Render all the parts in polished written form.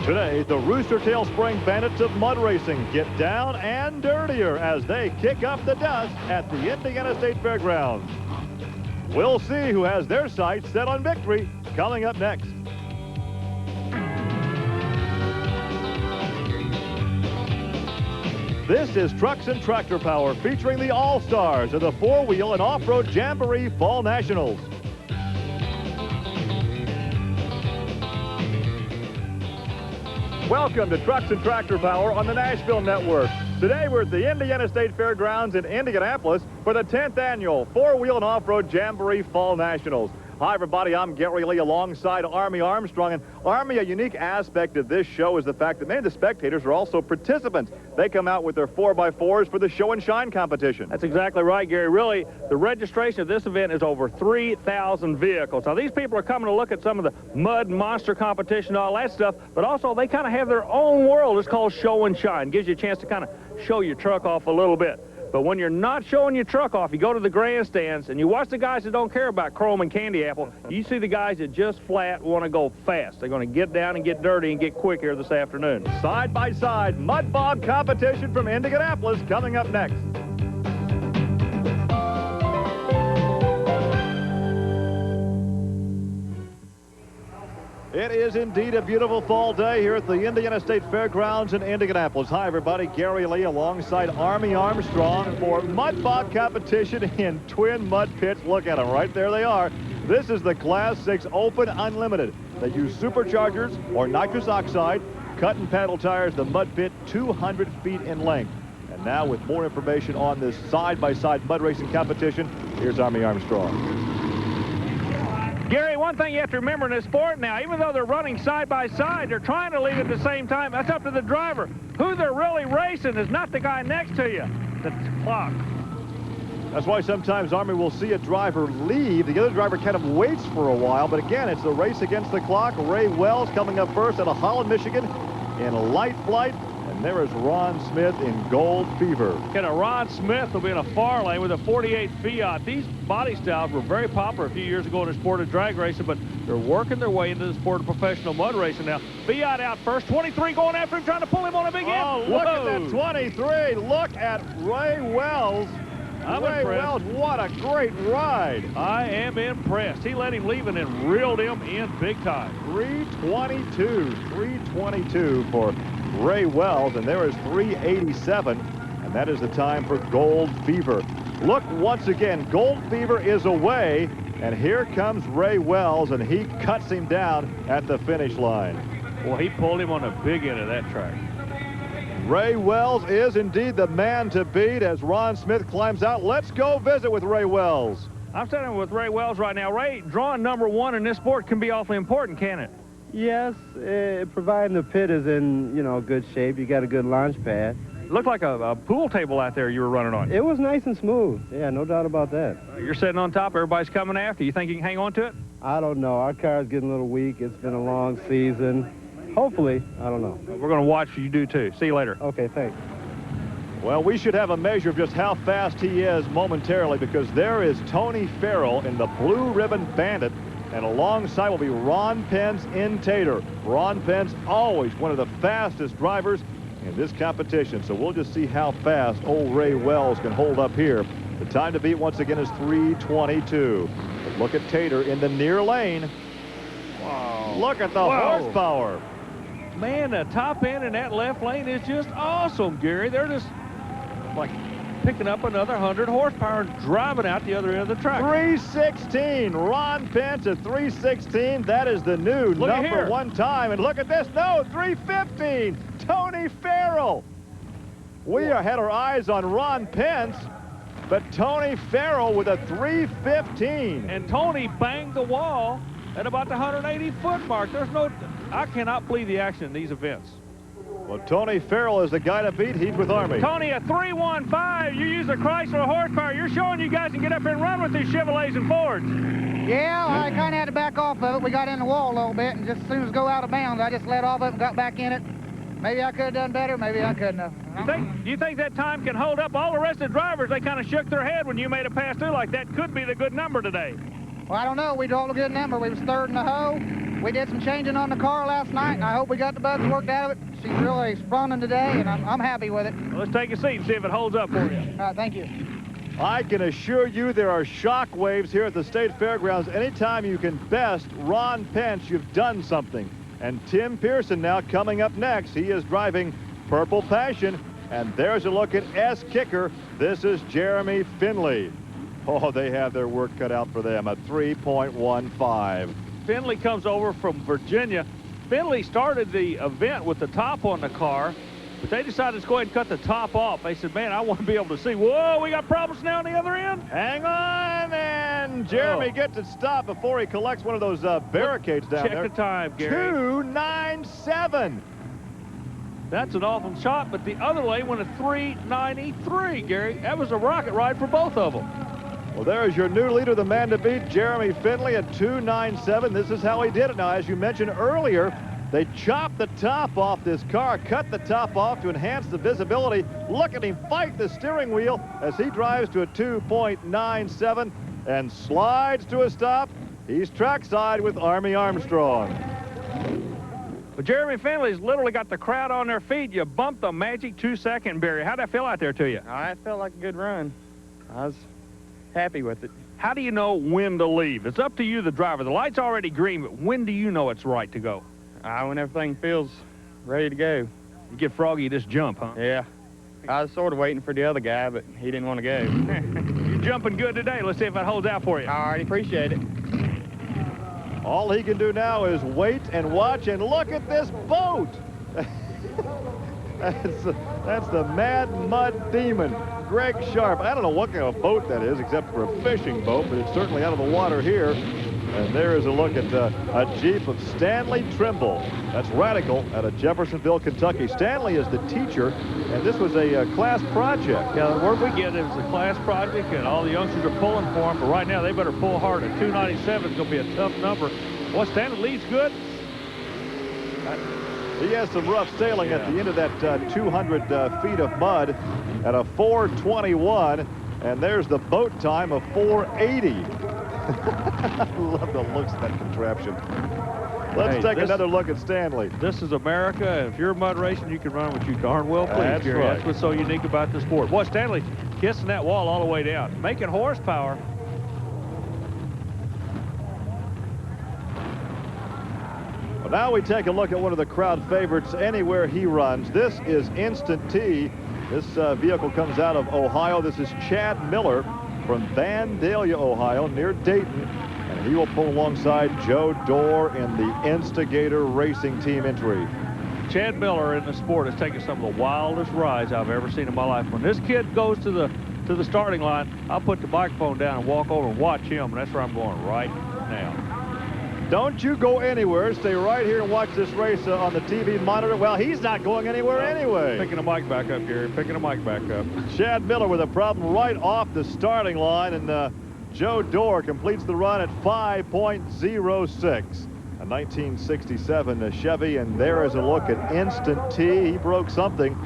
Today, the Rooster Tail Spring Bandits of Mud Racing get down and dirtier as they kick up the dust at the Indiana State Fairgrounds. We'll see who has their sights set on victory coming up next. This is Trucks and Tractor Power featuring the All-Stars of the four-wheel and off-road Jamboree Fall Nationals. Welcome to Trucks and Tractor Power on the Nashville Network. Today we're at the Indiana State Fairgrounds in Indianapolis for the 10th annual four-wheel and off-road Jamboree Fall Nationals. Hi everybody, I'm Gary Lee alongside Army Armstrong. And Army, a unique aspect of this show is the fact that many of the spectators are also participants. They come out with their 4x4s for the show and shine competition. That's exactly right, Gary. Really, the registration of this event is over 3,000 vehicles. Now, these people are coming to look at some of the mud monster competition, all that stuff, but also they kind of have their own world. It's called show and shine. Gives you a chance to kind of show your truck off a little bit. But when you're not showing your truck off, you go to the grandstands and you watch the guys that don't care about chrome and candy apple. You see the guys that just flat want to go fast. They're going to get down and get dirty and get quick here this afternoon. Side-by-side mud bog competition from Indianapolis coming up next. It is indeed a beautiful fall day here at the Indiana State Fairgrounds in Indianapolis. Hi, everybody. Gary Lee alongside Army Armstrong for mud bog competition in twin mud pits. Look at them. Right there they are. This is the Class 6 Open Unlimited. They use superchargers or nitrous oxide, cut and paddle tires, the mud pit 200 feet in length. And now with more information on this side-by-side mud racing competition, here's Army Armstrong. Gary, one thing you have to remember in this sport now, even though they're running side by side, they're trying to leave at the same time. That's up to the driver. Who they're really racing is not the guy next to you. The clock. That's why sometimes Army will see a driver leave. The other driver kind of waits for a while. But again, it's the race against the clock. Ray Wells coming up first out of Holland, Michigan in light flight. And there is Ron Smith in Gold Fever. Ron Smith will be in a far lane with a 48 Fiat. These body styles were very popular a few years ago in the sport of drag racing, but they're working their way into the sport of professional mud racing now. Fiat out first, 23 going after him, trying to pull him on a big hit. Oh, look at that 23. Look at Ray Wells. Ray impressed. Wells, what a great ride. I am impressed. He let him leave and then reeled him in big time. 322 for Ray Wells, and there is 387, and that is the time for Gold Fever. Look, once again, Gold Fever is away, and here comes Ray Wells, and he cuts him down at the finish line. Well, he pulled him on the big end of that track. Ray Wells is indeed the man to beat as Ron Smith climbs out. Let's go visit with Ray Wells. I'm standing with Ray Wells right now. Ray, drawing #1 in this sport can be awfully important, can't it? Yes, providing the pit is in, good shape. You got a good launch pad. Looked like a pool table out there you were running on. It was nice and smooth. Yeah, no doubt about that. You're sitting on top. Everybody's coming after. You think you can hang on to it? I don't know. Our car's getting a little weak. It's been a long season. Hopefully. I don't know. We're going to watch you do, too. See you later. Okay, thanks. Well, we should have a measure of just how fast he is momentarily because there is Tony Farrell in the Blue Ribbon Bandit. And alongside will be Ron Pence in Tater. Ron Pence, always one of the fastest drivers in this competition. So we'll just see how fast old Ray Wells can hold up here. The time to beat once again is 3:22. But look at Tater in the near lane. Wow. Look at the horsepower. Man, the top end in that left lane is just awesome, Gary. They're just like picking up another 100 horsepower and driving out the other end of the track. 316. Ron Pence at 316. That is the new #1 time. And look at this. No, 315. Tony Farrell. We had our eyes on Ron Pence, but Tony Farrell with a 315. And Tony banged the wall at about the 180-foot mark. I cannot believe the action in these events. Well, Tony Farrell is the guy to beat. He's with Army. Tony, a 315. You use a Chrysler horsepower. You're showing you guys can get up here and run with these Chevrolets and Fords. Yeah, I kind of had to back off of it. We got in the wall a little bit, and just as soon as go out of bounds, I just let off of it and got back in it. Maybe I could have done better. Maybe I couldn't have. Do you think that time can hold up? All the rest of the drivers, they kind of shook their head when you made a pass through like that. Could be the good number today. Well, I don't know. We drove a good number. We was third in the hoe. We did some changing on the car last night, and I hope we got the bugs worked out of it. She's really sprung today, and I'm happy with it. Well, let's take a seat and see if it holds up for you. All right, thank you. I can assure you there are shock waves here at the State Fairgrounds. Anytime you can best Ron Pence, you've done something. And Tim Pearson now coming up next. He is driving Purple Passion. And there's a look at S Kicker. This is Jeremy Finley. Oh, they have their work cut out for them at 3.15. Finley comes over from Virginia. Finley started the event with the top on the car, but they decided to go ahead and cut the top off. They said, man, I want to be able to see. Whoa, we got problems now on the other end. Hang on, and Jeremy gets it stopped before he collects one of those barricades down there. Check the time, Gary. 2:97. That's an awful shot, but the other lane went at 3:93, Gary. That was a rocket ride for both of them. Well, there's your new leader, the man to beat, Jeremy Finley at 2:97. This is how he did it. Now, as you mentioned earlier, they chopped the top off this car, cut the top off to enhance the visibility. Look at him fight the steering wheel as he drives to a 2.97 and slides to a stop. He's trackside with Army Armstrong. But Jeremy Finley's literally got the crowd on their feet. You bumped the magic 2-second barrier. How'd that feel out there to you? It felt like a good run. I was happy with it. How do you know when to leave? It's up to you, the driver. The light's already green, but when do you know it's right to go? When everything feels ready to go. You get froggy, you just jump, huh? Yeah. I was sort of waiting for the other guy, but he didn't want to go. You're jumping good today. Let's see if that holds out for you. All right, appreciate it. All he can do now is wait and watch, and look at this boat. That's the Mad Mud Demon, Greg Sharp. I don't know what kind of boat that is, except for a fishing boat, but it's certainly out of the water here. And there is a look at a Jeep of Stanley Trimble. That's Radical out of Jeffersonville, Kentucky. Stanley is the teacher, and this was a class project. Yeah, the word we get is a class project, and all the youngsters are pulling for him. But right now, they better pull hard. At 297 is going to be a tough number. Well, Stanley leads good. He has some rough sailing at the end of that 200 feet of mud at a 4:21, and there's the boat time of 4:80. I love the looks of that contraption. Let's take another look at Stanley. This is America, and if you're mud racing, you can run what you darn well please, That's Gary. right. That's what's so unique about the sport. Boy, Stanley kissing that wall all the way down, making horsepower. Well, now we take a look at one of the crowd favorites anywhere he runs. This is Instant T. This vehicle comes out of Ohio. This is Chad Miller from Vandalia, Ohio, near Dayton. And he will pull alongside Joe Dorr in the Instigator Racing Team entry. Chad Miller in the sport has taken some of the wildest rides I've ever seen in my life. When this kid goes to the starting line, I'll put the microphone down and walk over and watch him, and that's where I'm going right now. Don't you go anywhere. Stay right here and watch this race on the TV monitor. Well, he's not going anywhere anyway. Picking the mic back up, Gary. Picking the mic back up. Chad Miller with a problem right off the starting line, and Joe Dorr completes the run at 5.06. A 1967 Chevy, and there is a look at Instant T. He broke something.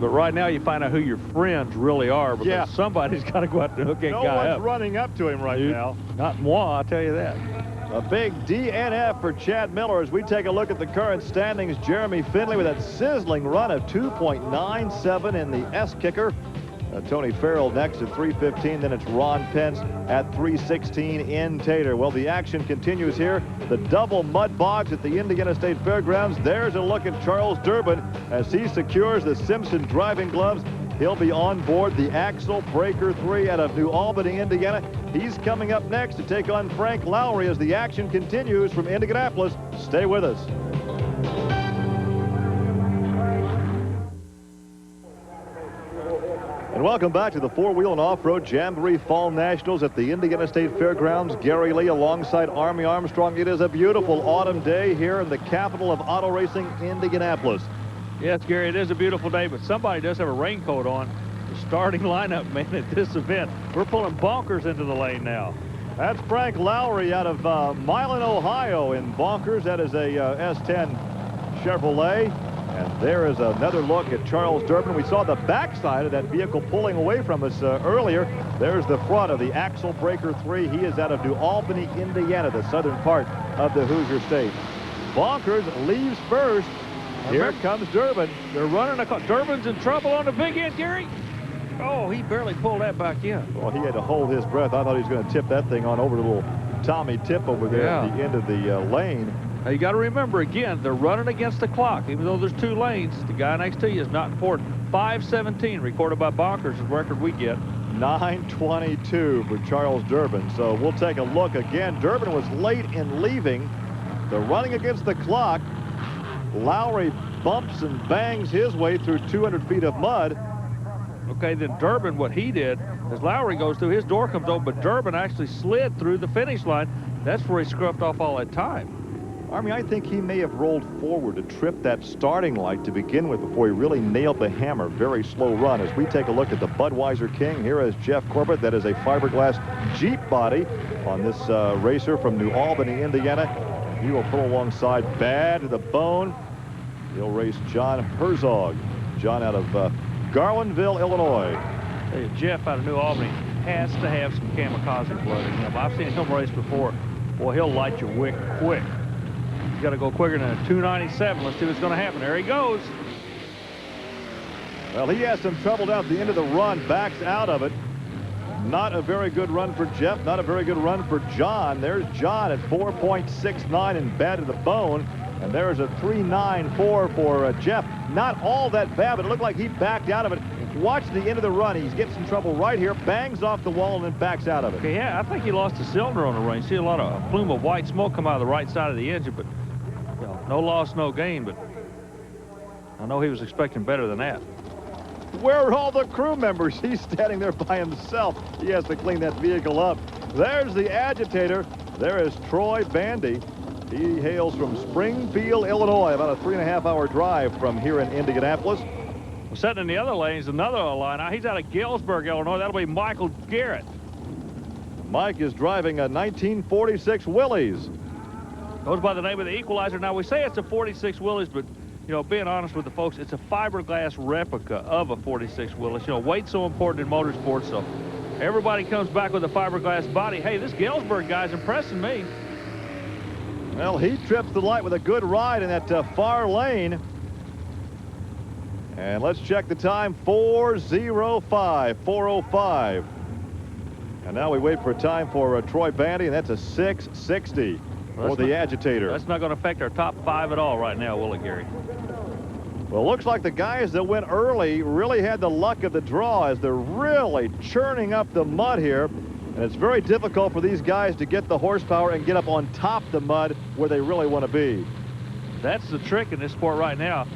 But right now, you find out who your friends really are, because somebody's got to go out there and hook that no guy one's up. running up to him right now. Not moi, I'll tell you that. A big DNF for Chad Miller as we take a look at the current standings. Jeremy Finley with that sizzling run of 2.97 in the S Kicker. Tony Farrell next at 3:15. Then it's Ron Pence at 3:16 in Tater. Well, the action continues here. The double mud bogs at the Indiana State Fairgrounds. There's a look at Charles Durbin as he secures the Simpson driving gloves. He'll be on board the Axle Breaker 3 out of New Albany, Indiana. He's coming up next to take on Frank Lowry as the action continues from Indianapolis. Stay with us. And welcome back to the four-wheel and off-road Jamboree Fall Nationals at the Indiana State Fairgrounds. Gary Lee alongside Army Armstrong. It is a beautiful autumn day here in the capital of auto racing, Indianapolis. Yes, Gary, it is a beautiful day, but somebody does have a raincoat on. The starting lineup, man, at this event. We're pulling bonkers into the lane now. That's Frank Lowry out of Milan, Ohio in bonkers. That is a S10 Chevrolet. And there is another look at Charles Durbin. We saw the backside of that vehicle pulling away from us earlier. There's the front of the Axle Breaker 3. He is out of New Albany, Indiana, the southern part of the Hoosier State. Bonkers leaves first. Here comes Durbin. They're running a car. Durbin's in trouble on the big end, Gary. Oh, he barely pulled that back in. Well, he had to hold his breath. I thought he was going to tip that thing on over to little Tommy Tip over there at the end of the lane. Now, you got to remember, again, they're running against the clock. Even though there's 2 lanes, the guy next to you is not important. 5:17 recorded by Bonkers, the record we get. 9:22 for Charles Durbin. So we'll take a look again. Durbin was late in leaving. They're running against the clock. Lowry bumps and bangs his way through 200 feet of mud. Okay, then Durbin, what he did, as Lowry goes through, his door comes open, but Durbin actually slid through the finish line. That's where he scrubbed off all that time. Army, I think he may have rolled forward to trip that starting light to begin with before he really nailed the hammer. Very slow run. As we take a look at the Budweiser King, here is Jeff Corbett. That is a fiberglass Jeep body on this racer from New Albany, Indiana. He will pull alongside Bad to the Bone. He'll race John Herzog. John out of Garlandville, Illinois. Hey, Jeff out of New Albany has to have some kamikaze blood in him. I've seen him race before. Boy, he'll light your wick quick. He's got to go quicker than a 297. Let's see what's going to happen. There he goes. Well, he has some trouble down at the end of the run, backs out of it. Not a very good run for Jeff, not a very good run for John. There's John at 4.69 and Bad to the Bone. And there's a 3.94 for Jeff. Not all that bad, but it looked like he backed out of it. Watch the end of the run. He's getting some trouble right here, bangs off the wall, and then backs out of it. Okay, yeah, I think he lost a cylinder on the range. See a lot of a plume of white smoke come out of the right side of the engine, but you know, no loss, no gain. But I know he was expecting better than that. Where are all the crew members? He's standing there by himself. He has to clean that vehicle up. There's the agitator. There is Troy Bandy. He hails from Springfield, Illinois, about a 3.5-hour drive from here in Indianapolis. Well, sitting in the other lanes, another line. He's out of Galesburg, Illinois. That'll be Michael Garrett. Mike is driving a 1946 Willys. Goes by the name of the Equalizer. Now, we say it's a 46 Willys, but, you know, being honest with the folks, it's a fiberglass replica of a 46 Willys. You know, weight's so important in motorsports, so everybody comes back with a fiberglass body. Hey, this Galesburg guy's impressing me. Well, he trips the light with a good ride in that far lane. And let's check the time, 4:05. And now we wait for a time for Troy Bandy, and that's a 6:60 for the agitator. That's not going to affect our top 5 at all right now, will it, Gary? Well, it looks like the guys that went early really had the luck of the draw as they're really churning up the mud here. And it's very difficult for these guys to get the horsepower and get up on top of the mud where they really want to be. That's the trick in this sport right now.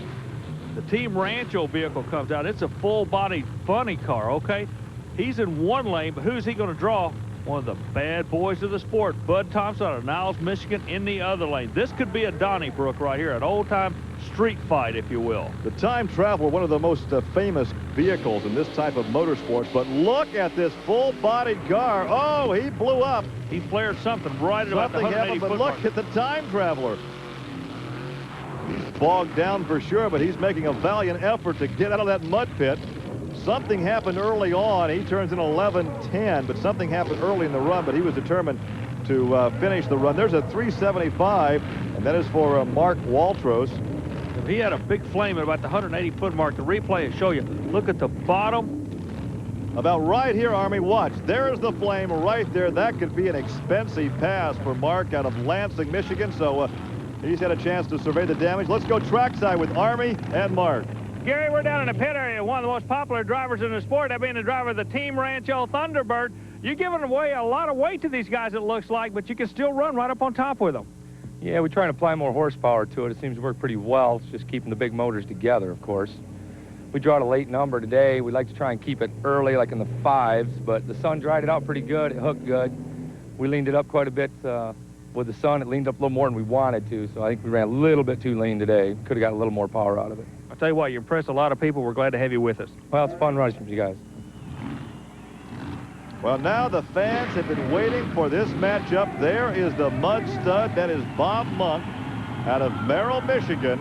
The Team Rancho vehicle comes out. It's a full-bodied funny car, okay? He's in one lane, but who's he going to draw? One of the bad boys of the sport, Bud Thompson out of Niles, Michigan, in the other lane. This could be a Donnybrook right here, an old-time street fight, if you will. The Time Traveler, one of the most famous vehicles in this type of motorsports, but look at this full-bodied car. Oh, he blew up. He flared something right at about the 180 but foot look mark. at the Time Traveler. He's bogged down for sure, but he's making a valiant effort to get out of that mud pit. Something happened early on. He turns in 11:10, but something happened early in the run, but he was determined to finish the run. There's a 3:75, and that is for Mark Waltros. He had a big flame at about the 180 foot mark. The replay will show you. Look at the bottom. About right here, Army, watch. There's the flame right there. That could be an expensive pass for Mark out of Lansing, Michigan. So he's had a chance to survey the damage. Let's go trackside with Army and Mark. Gary, we're down in the pit area. One of the most popular drivers in the sport, that being the driver of the Team Rancho Thunderbird. You're giving away a lot of weight to these guys, it looks like, but you can still run right up on top with them. Yeah, we're trying to apply more horsepower to it. It seems to work pretty well. It's just keeping the big motors together, of course. We drawed a late number today. We'd like to try and keep it early, like in the 5s, but the sun dried it out pretty good. It hooked good. We leaned it up quite a bit with the sun. It leaned up a little more than we wanted to, so I think we ran a little bit too lean today. Could have got a little more power out of it. I'll tell you what, you impressed a lot of people. We're glad to have you with us. Well, it's fun running with you guys. Well, now the fans have been waiting for this matchup. There is the mud stud. That is Bob Monk out of Merrill, Michigan.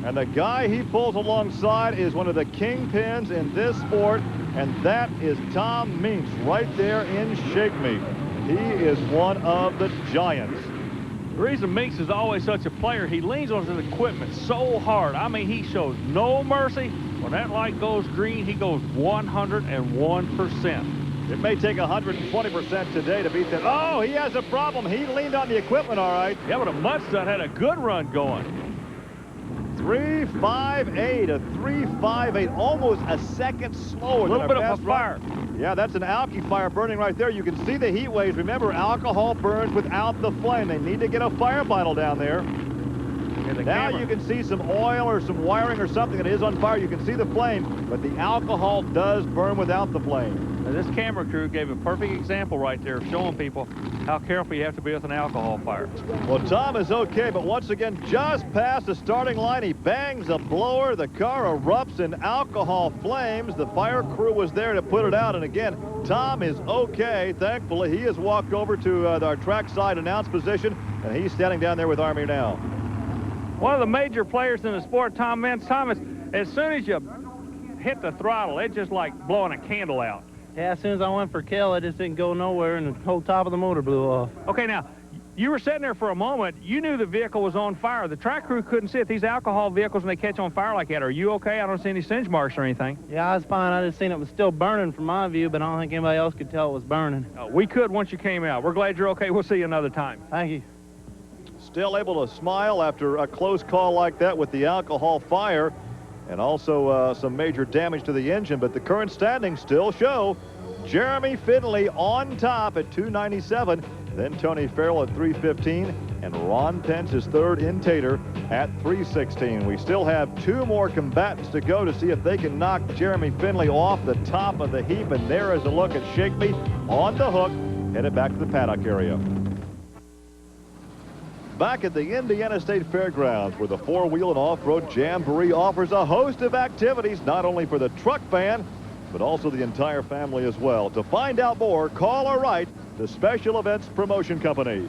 And the guy he pulls alongside is one of the kingpins in this sport, and that is Tom Meeks right there in Shake Me. He is one of the giants. The reason Meeks is always such a player, he leans on his equipment so hard. I mean, he shows no mercy. When that light goes green, he goes 101%. It may take 120% today to beat that. Oh, he has a problem. He leaned on the equipment, all right. Yeah, but a mud stud had a good run going. 3.58, a 3.58, almost a second slower. A little bit of a fire. Yeah, that's an alky fire burning right there. You can see the heat waves. Remember, alcohol burns without the flame. They need to get a fire bottle down there. Now you can see some oil or some wiring or something that is on fire. You can see the flame, but the alcohol does burn without the flame. Now, this camera crew gave a perfect example right there of showing people how careful you have to be with an alcohol fire. Well, Tom is okay, but once again, just past the starting line, he bangs a blower. The car erupts in alcohol flames. The fire crew was there to put it out, and again, Tom is okay. Thankfully, he has walked over to our trackside announce position, and he's standing down there with Army now. One of the major players in the sport, Tom Meeks. Thomas, as soon as you hit the throttle, it's just like blowing a candle out. Yeah, as soon as I went for kill, it just didn't go nowhere, and the whole top of the motor blew off. Okay, now, you were sitting there for a moment. You knew the vehicle was on fire. The track crew couldn't see it. These alcohol vehicles, when they catch on fire like that, are you okay? I don't see any singe marks or anything. Yeah, I was fine. I just seen it was still burning from my view, but I don't think anybody else could tell it was burning. We could once you came out. We're glad you're okay. We'll see you another time. Thank you. Still able to smile after a close call like that with the alcohol fire, and also some major damage to the engine, but the current standings still show Jeremy Finley on top at 297, then Tony Farrell at 315, and Ron Pence is third in Tater at 316. We still have two more combatants to go to see if they can knock Jeremy Finley off the top of the heap, and there is a look at Shake Me on the hook, headed back to the paddock area. Back at the Indiana State Fairgrounds, where the four-wheel and off-road jamboree offers a host of activities, not only for the truck fan, but also the entire family as well. To find out more, call or write the Special Events Promotion Company.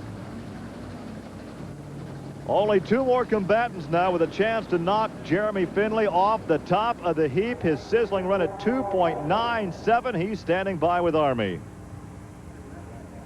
Only two more combatants now with a chance to knock Jeremy Finley off the top of the heap. His sizzling run at 2.97. He's standing by with Army.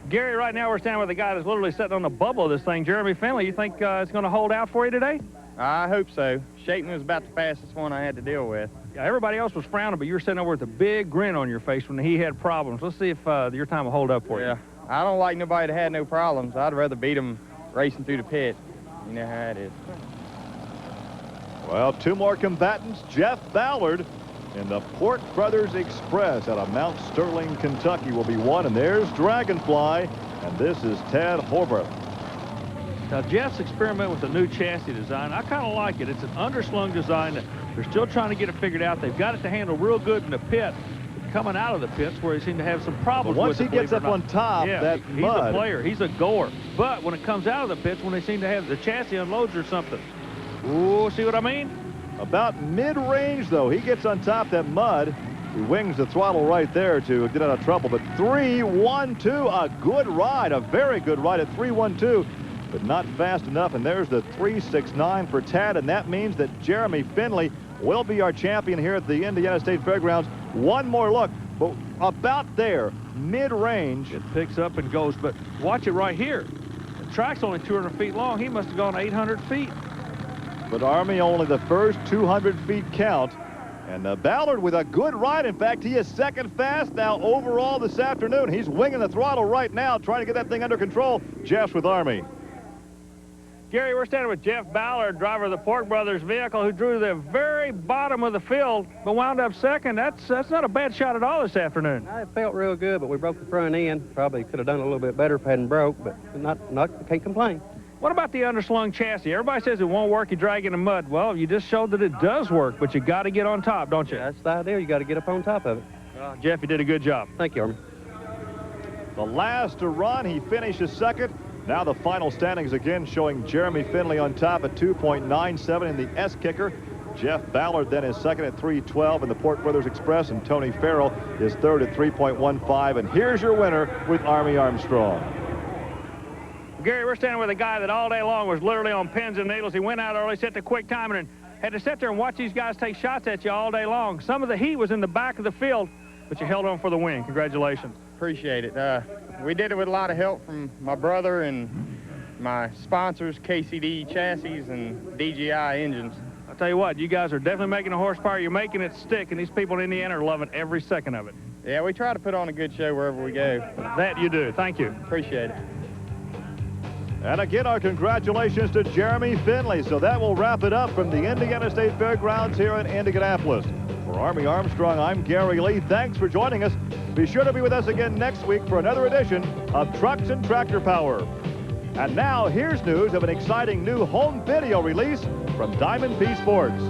Gary, right now we're standing with a guy that's literally sitting on the bubble of this thing. Jeremy Finley, you think it's going to hold out for you today? I hope so. Shaking was about the fastest one I had to deal with. Yeah, everybody else was frowning, but you were sitting over with a big grin on your face when he had problems. Let's see if your time will hold up for you. Yeah, I don't like nobody that had no problems. I'd rather beat them racing through the pit. You know how it is. Well, two more combatants. Jeff Ballard in the Port Brothers Express out of Mount Sterling, Kentucky will be one. And there's Dragonfly, and this is Ted Horvath. Now, Jeff's experiment with a new chassis design, I kind of like it. It's an underslung design that they're still trying to get it figured out. They've got it to handle real good in the pit. But coming out of the pits where he seemed to have some problems once with it, he gets up on top, yeah, that he's mud. a player. He's a goer. But when it comes out of the pits, when they seem to have the chassis unloads or something. Ooh, see what I mean? About mid-range, though, he gets on top of that mud. He wings the throttle right there to get out of trouble. But 3.12, a good ride, a very good ride at 3.12, but not fast enough. And there's the 3.69 for Tad, and that means that Jeremy Finley will be our champion here at the Indiana State Fairgrounds. One more look, but about there, mid-range. It picks up and goes, but watch it right here. The track's only 200 feet long. He must have gone 800 feet. But Army only the first 200 feet count. And Ballard with a good ride. In fact, he is second fast now overall this afternoon. He's winging the throttle right now, trying to get that thing under control. Jeff's with Army. Gary, we're standing with Jeff Ballard, driver of the Pork Brothers vehicle, who drew the very bottom of the field, but wound up second. That's not a bad shot at all this afternoon. It felt real good, but we broke the front end. Probably could have done a little bit better if it hadn't broke, but can't complain. What about the underslung chassis? Everybody says it won't work, you drag in the mud. Well, you just showed that it does work, but you got to get on top, don't you? Yeah, that's the idea. You got to get up on top of it. Jeff, you did a good job. Thank you, Army. The last to run, he finishes second. Now the final standings again showing Jeremy Finley on top at 2.97 in the S-Kicker. Jeff Ballard then is second at 3.12 in the Port Brothers Express, and Tony Farrell is third at 3.15. And here's your winner with Army Armstrong. Gary, we're standing with a guy that all day long was literally on pins and needles. He went out early, set the quick time, and in Had to sit there and watch these guys take shots at you all day long. Some of the heat was in the back of the field, but you held on for the win. Congratulations. Appreciate it. We did it with a lot of help from my brother and my sponsors, KCD Chassis and DGI Engines. I'll tell you what, you guys are definitely making the horsepower. You're making it stick, and these people in Indiana are loving every second of it. Yeah, we try to put on a good show wherever we go. That you do. Thank you. Appreciate it. And again, our congratulations to Jeremy Finley. So that will wrap it up from the Indiana State Fairgrounds here in Indianapolis. For Army Armstrong, I'm Gary Lee. Thanks for joining us. Be sure to be with us again next week for another edition of Trucks and Tractor Power. And now, here's news of an exciting new home video release from Diamond P Sports.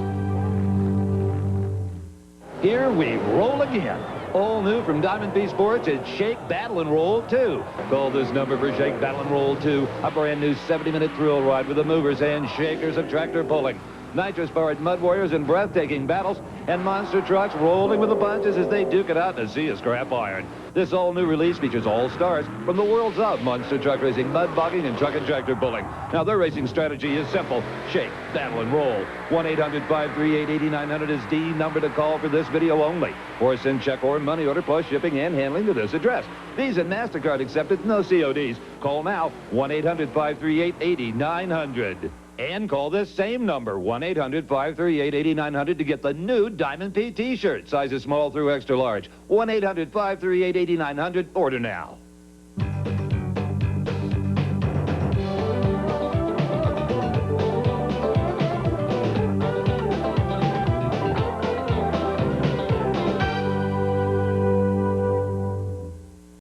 Here we roll again. All new from Diamond P Sports, it's Shake, Battle, and Roll 2. Call this number for Shake, Battle, and Roll 2. A brand new 70-minute thrill ride with the movers and shakers of tractor pulling. Nitrous-powered mud warriors in breathtaking battles, and monster trucks rolling with the punches as they duke it out in a sea of scrap iron. This all-new release features all stars from the worlds of monster truck racing, mud bogging, and truck and tractor pulling. Now, their racing strategy is simple. Shake, battle, and roll. 1-800-538-8900 is the number to call for this video only. Or send check or money order plus shipping and handling to this address. Visa and MasterCard accepted, no CODs. Call now, 1-800-538-8900. And call this same number, 1-800-538-8900, to get the new Diamond P T-shirt, sizes small through extra large. 1-800-538-8900. Order now.